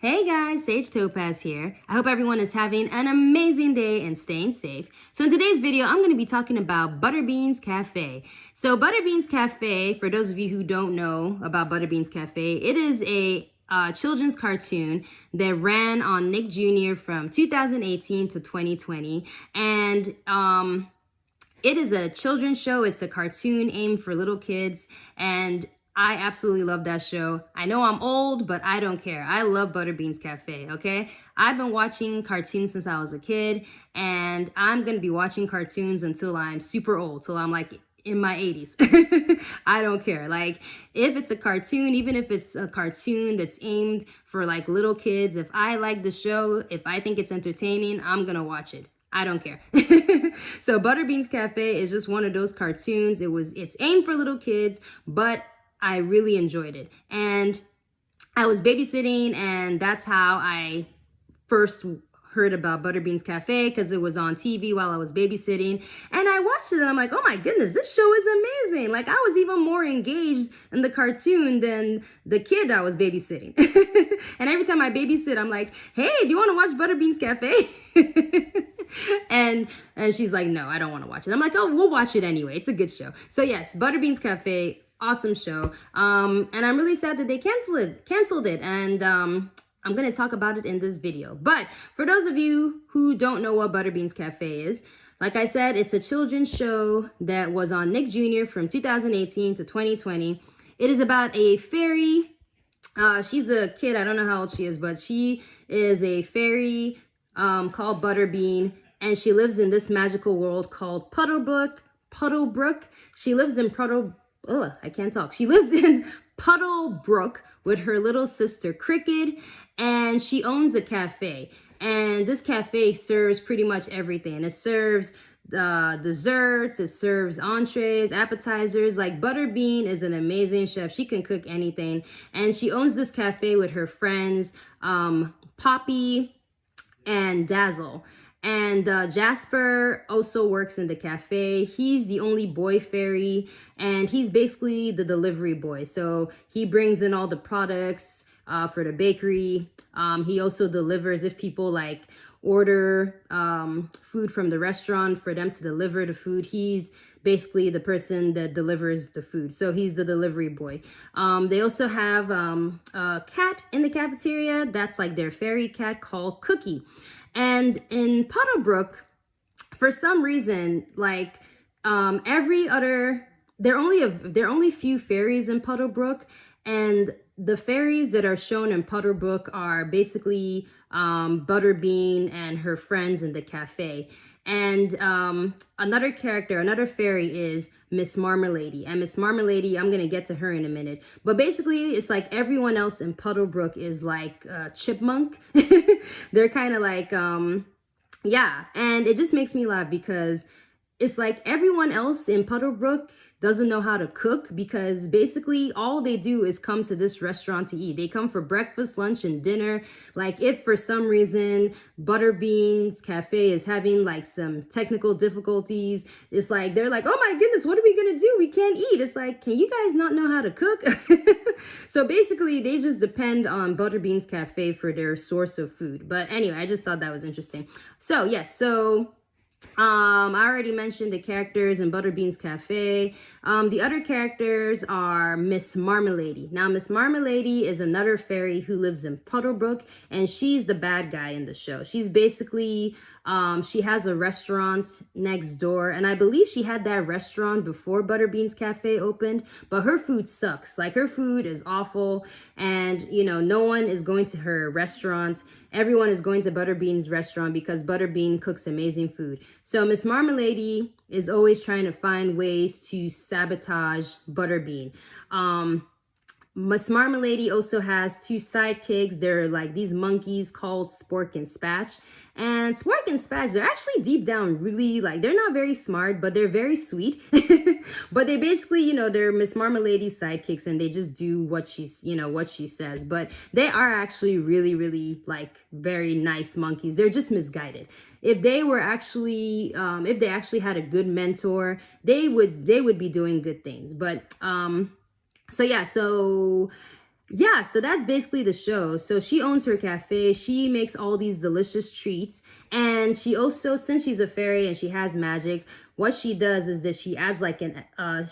Hey guys, Sage Topaz here. I hope everyone is having an amazing day and staying safe. So in today's video, I'm going to be talking about Butterbean's Cafe. So Butterbean's Cafe, for those of you who don't know about Butterbean's Cafe, it is a children's cartoon that ran on Nick Jr. from 2018 to 2020. And it is a children's show. It's a cartoon aimed for little kids, and I absolutely love that show. I know I'm old, but I don't care. I love Butterbean's Cafe, okay? I've been watching cartoons since I was a kid, and I'm gonna be watching cartoons until I'm super old, till I'm like in my 80s. I don't care. Like, if it's a cartoon, even if it's a cartoon that's aimed for like little kids, if I like the show, if I think it's entertaining, I'm gonna watch it. I don't care. So Butterbean's Cafe is just one of those cartoons. It's aimed for little kids, but I really enjoyed it. And I was babysitting, and that's how I first heard about Butterbean's Cafe, because it was on TV while I was babysitting, and I watched it and I'm like, oh my goodness, this show is amazing. Like, I was even more engaged in the cartoon than the kid I was babysitting. And every time I babysit, I'm like, hey, do you want to watch Butterbean's Cafe? and she's like, no, I don't want to watch it. I'm like, oh, we'll watch it anyway. It's a good show. So yes, Butterbean's Cafe, awesome show. And I'm really sad that they canceled it. And I'm going to talk about it in this video. But for those of you who don't know what Butterbean's Cafe is, like I said, it's a children's show that was on Nick Jr. from 2018 to 2020. It is about a fairy. She's a kid. I don't know how old she is, but she is a fairy called Butterbean. And she lives in this magical world called Puddlebrook. She lives in I can't talk. She lives in Puddlebrook with her little sister Cricket, and she owns a cafe. And this cafe serves pretty much everything. It serves desserts, it serves entrees, appetizers. Like, Butterbean is an amazing chef. She can cook anything. And she owns this cafe with her friends, Poppy and Dazzle. And Jasper also works in the cafe. He's the only boy fairy, and he's basically the delivery boy. So he brings in all the products for the bakery. He also delivers if people like order food from the restaurant for them to deliver the food. He's basically the person that delivers the food. So he's the delivery boy. They also have a cat in the cafeteria. That's like their fairy cat called Cookie. And in Puddlebrook, for some reason, like there are only few fairies in Puddlebrook, and the fairies that are shown in Puddlebrook are basically Butterbean and her friends in the cafe. And another fairy is Miss Marmalady. And Miss Marmalady, I'm going to get to her in a minute. But basically, it's like everyone else in Puddlebrook is like chipmunk. They're kind of like, yeah. And it just makes me laugh because it's like everyone else in Puddlebrook doesn't know how to cook, because basically all they do is come to this restaurant to eat. They come for breakfast, lunch, and dinner. Like, if for some reason Butterbean's Cafe is having like some technical difficulties, it's like they're like, oh my goodness, what are we gonna do? We can't eat. It's like, can you guys not know how to cook? So basically they just depend on Butterbean's Cafe for their source of food. But anyway, I just thought that was interesting. So yes, I already mentioned the characters in Butterbean's Cafe. The other characters are Miss Marmalady. Now, Miss Marmalady is another fairy who lives in Puddlebrook, and she's the bad guy in the show. She's basically, she has a restaurant next door, and I believe she had that restaurant before Butterbean's Cafe opened, but her food sucks. Like, her food is awful, and, you know, no one is going to her restaurant. Everyone is going to Butterbean's restaurant because Butterbean cooks amazing food. So Miss Marmalady is always trying to find ways to sabotage Butterbean. Miss Marmalady also has two sidekicks. They're like these monkeys called Spork and Spatch. And Spork and Spatch, they're actually deep down really, like, they're not very smart, but they're very sweet. But they basically, you know, they're Miss Marmalady's sidekicks, and they just do what she says. But they are actually really, really, like, very nice monkeys. They're just misguided. If they actually had a good mentor, they would be doing good things. But so Yeah, so that's basically the show. So she owns her cafe. She makes all these delicious treats. And she also, since she's a fairy and she has magic, what she does is that she adds like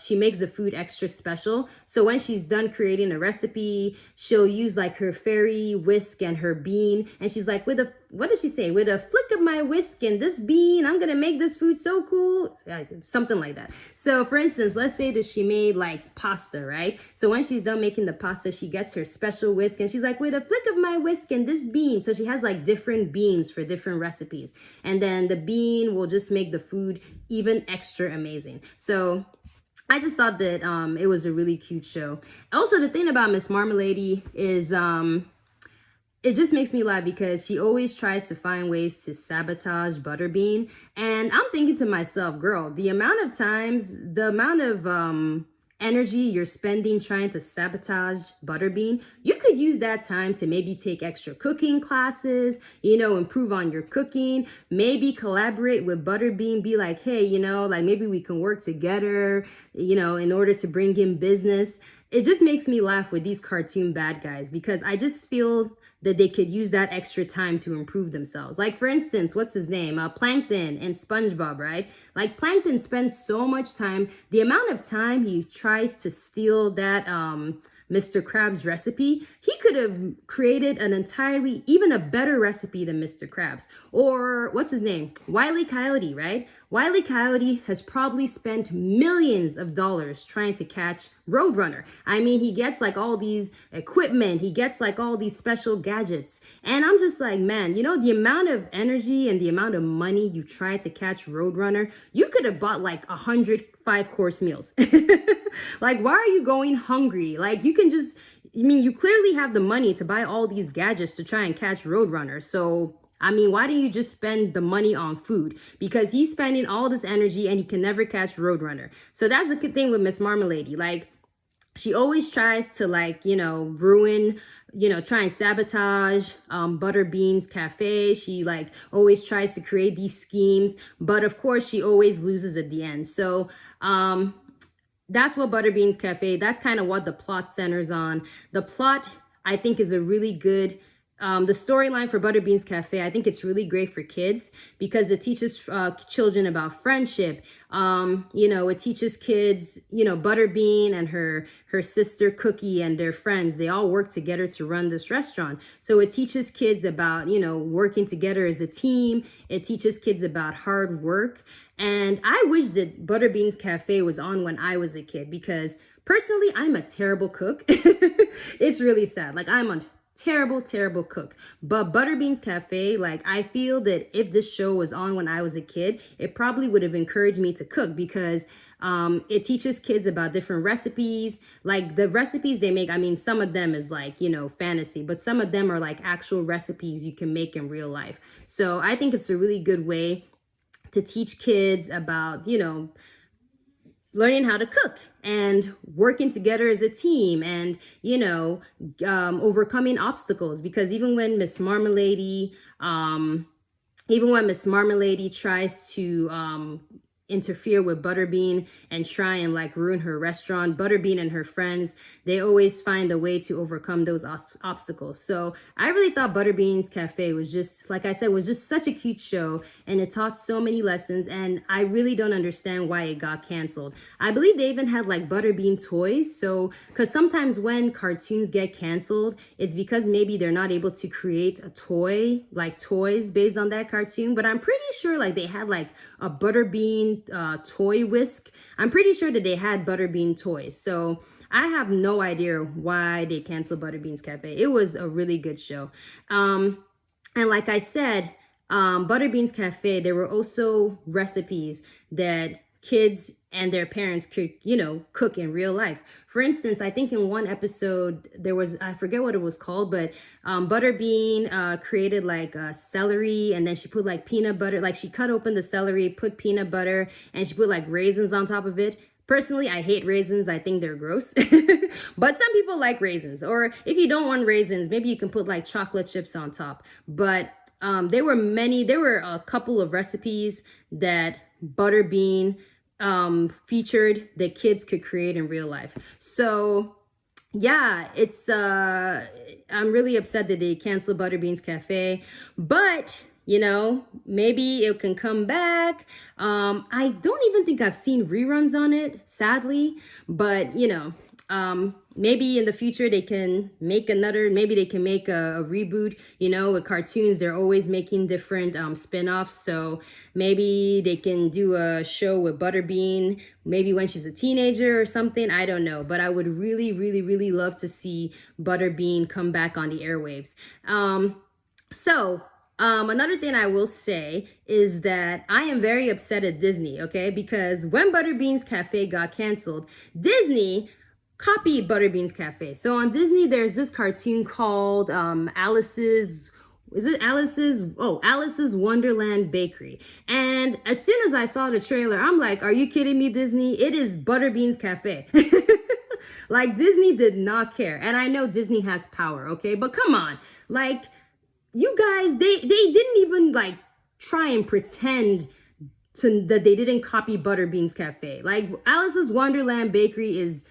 she makes the food extra special. So when she's done creating a recipe, she'll use like her fairy whisk and her bean. And she's like, what does she say? With a flick of my whisk and this bean, I'm going to make this food so cool. Something like that. So for instance, let's say that she made like pasta, right? So when she's done making the pasta, she gets her special whisk and she's like, with a flick of my whisk and this bean. So she has like different beans for different recipes. And then the bean will just make the food even extra amazing. So I just thought that it was a really cute show. Also, the thing about Miss Marmalade is it just makes me laugh because she always tries to find ways to sabotage Butterbean. And I'm thinking to myself, girl, the amount of energy you're spending trying to sabotage Butterbean, you could use that time to maybe take extra cooking classes, improve on your cooking, maybe collaborate with Butterbean, be like, hey, like maybe we can work together, in order to bring in business. It just makes me laugh with these cartoon bad guys because I just feel that they could use that extra time to improve themselves. Like, for instance, what's his name? Plankton and SpongeBob, right? Like, Plankton spends so much time. The amount of time he tries to steal that Mr. Krabs recipe, he could have created an entirely, even a better recipe than Mr. Krabs. Or what's his name? Wile E. Coyote, right? Wile E. Coyote has probably spent millions of dollars trying to catch Roadrunner. I mean, he gets like all these equipment, he gets like all these special gadgets. And I'm just like, man, the amount of energy and the amount of money you try to catch Roadrunner, you could have bought like 100 5-course meals. Like, why are you going hungry? Like, you can just, you clearly have the money to buy all these gadgets to try and catch Roadrunner. So, why don't you just spend the money on food? Because he's spending all this energy and he can never catch Roadrunner. So that's the good thing with Miss Marmalade. Like, she always tries to ruin, try and sabotage Butterbean's cafe. She always tries to create these schemes, but of course she always loses at the end. So that's what Butterbean's Cafe, that's kind of what the plot centers on. The plot, I think, is a really good, the storyline for Butterbean's Cafe, I think it's really great for kids because it teaches children about friendship. It teaches kids, Butterbean and her sister Cookie and their friends, they all work together to run this restaurant. So it teaches kids about, working together as a team. It teaches kids about hard work. And I wish that Butterbean's Cafe was on when I was a kid because personally, I'm a terrible cook. It's really sad. Like, I'm a terrible cook. But Butterbean's Cafe, I feel that if this show was on when I was a kid, it probably would have encouraged me to cook because it teaches kids about different recipes. Like, the recipes they make, some of them is fantasy, but some of them are actual recipes you can make in real life. So I think it's a really good way to teach kids about, learning how to cook and working together as a team and, overcoming obstacles. Because even when Miss Marmalade tries to interfere with Butterbean and try and ruin her restaurant, Butterbean and her friends, they always find a way to overcome those obstacles. So I really thought Butterbean's Cafe was just, like I said, was just such a cute show, and it taught so many lessons, and I really don't understand why it got canceled. I believe they even had Butterbean toys. So, because sometimes when cartoons get canceled, it's because maybe they're not able to create a toy, toys based on that cartoon. But I'm pretty sure they had a Butterbean toy whisk. I'm pretty sure that they had Butterbean toys. So I have no idea why they canceled Butterbean's Cafe. It was a really good show. And like I said, Butterbean's Cafe, there were also recipes that kids and their parents could, cook in real life. For instance, I think in one episode, there was, I forget what it was called, but Butterbean created celery, and then she put peanut butter, she cut open the celery, put peanut butter, and she put raisins on top of it. Personally, I hate raisins. I think they're gross. But some people like raisins. Or if you don't want raisins, maybe you can put chocolate chips on top. But there were a couple of recipes that Butterbean featured that kids could create in real life. So yeah, it's I'm really upset that they canceled Butterbean's Cafe, but you know, maybe it can come back. I don't even think I've seen reruns on it, sadly, but you know, maybe in the future they can make another, maybe they can make a reboot. You know, with cartoons, they're always making different spin-offs. So maybe they can do a show with Butterbean, maybe when she's a teenager or something. I don't know. But I would really, really, really love to see Butterbean come back on the airwaves. So, another thing I will say is that I am very upset at Disney, okay? Because when Butterbean's Cafe got canceled, Disney copied Butterbean's Cafe. So on Disney, there's this cartoon called Alice's Alice's Wonderland Bakery. And as soon as I saw the trailer, I'm like, are you kidding me, Disney? It is Butterbean's Cafe. Like, Disney did not care. And I know Disney has power, okay? But come on. Like, you guys, they didn't even like try and pretend that they didn't copy Butterbean's Cafe. Like, Alice's Wonderland Bakery is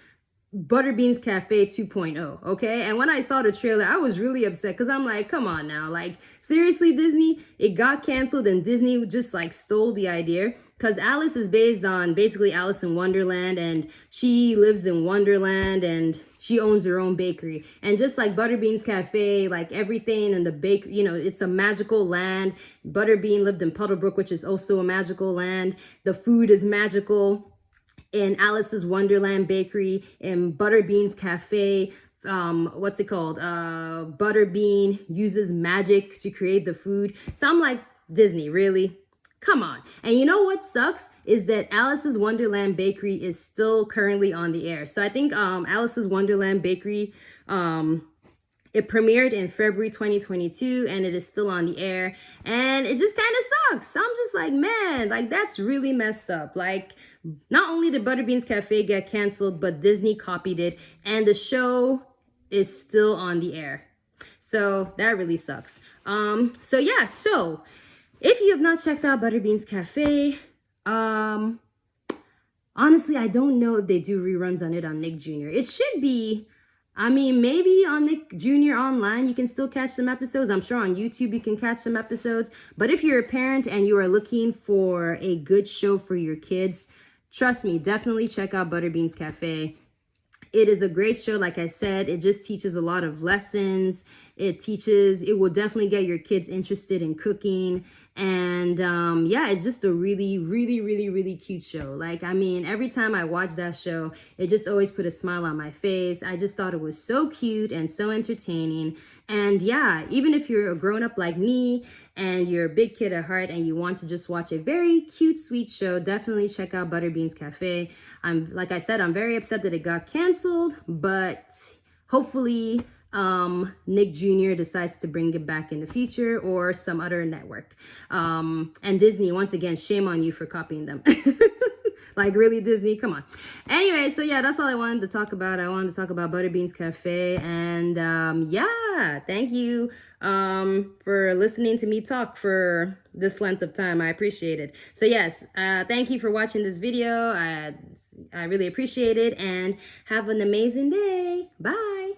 Butterbean's Cafe 2.0, okay? And when I saw the trailer, I was really upset because I'm like, come on now. Like, seriously, Disney? It got canceled and Disney just like stole the idea. Because Alice is based on basically Alice in Wonderland, and she lives in Wonderland and she owns her own bakery. And just like Butterbean's Cafe, like everything in the bakery, you know, it's a magical land. Butterbean lived in Puddlebrook, which is also a magical land. The food is magical in Alice's Wonderland Bakery, in Butterbean's Cafe. What's it called? Butterbean uses magic to create the food. So I'm like, Disney, really? Come on. And you know what sucks is that Alice's Wonderland Bakery is still currently on the air. So I think Alice's Wonderland Bakery, it premiered in February 2022 and it is still on the air. And it just kind of sucks. I'm just like, man, like that's really messed up. Like, not only did Butterbean's Cafe get canceled, but Disney copied it and the show is still on the air. So that really sucks. So yeah, so if you have not checked out Butterbean's Cafe, honestly, I don't know if they do reruns on it on Nick Jr. It should be, I mean, maybe on Nick Jr. online, you can still catch some episodes. I'm sure on YouTube you can catch some episodes. But if you're a parent and you are looking for a good show for your kids, trust me, definitely check out Butterbean's Cafe. It is a great show. Like I said, it just teaches a lot of lessons. It will definitely get your kids interested in cooking. And yeah, it's just a really, really, really, really cute show. Like, I mean, every time I watch that show, it just always put a smile on my face. I just thought it was so cute and so entertaining. And yeah, even if you're a grown up like me and you're a big kid at heart and you want to just watch a very cute, sweet show, definitely check out Butterbean's Cafe. Like I said, I'm very upset that it got canceled, but hopefully Nick Jr. decides to bring it back in the future or some other network. And Disney, once again, shame on you for copying them. Like, really, Disney? Come on. Anyway, so yeah, that's all I wanted to talk about. I wanted to talk about Butterbean's Cafe. And yeah, thank you for listening to me talk for this length of time. I appreciate it. So yes, thank you for watching this video. I really appreciate it. And have an amazing day. Bye.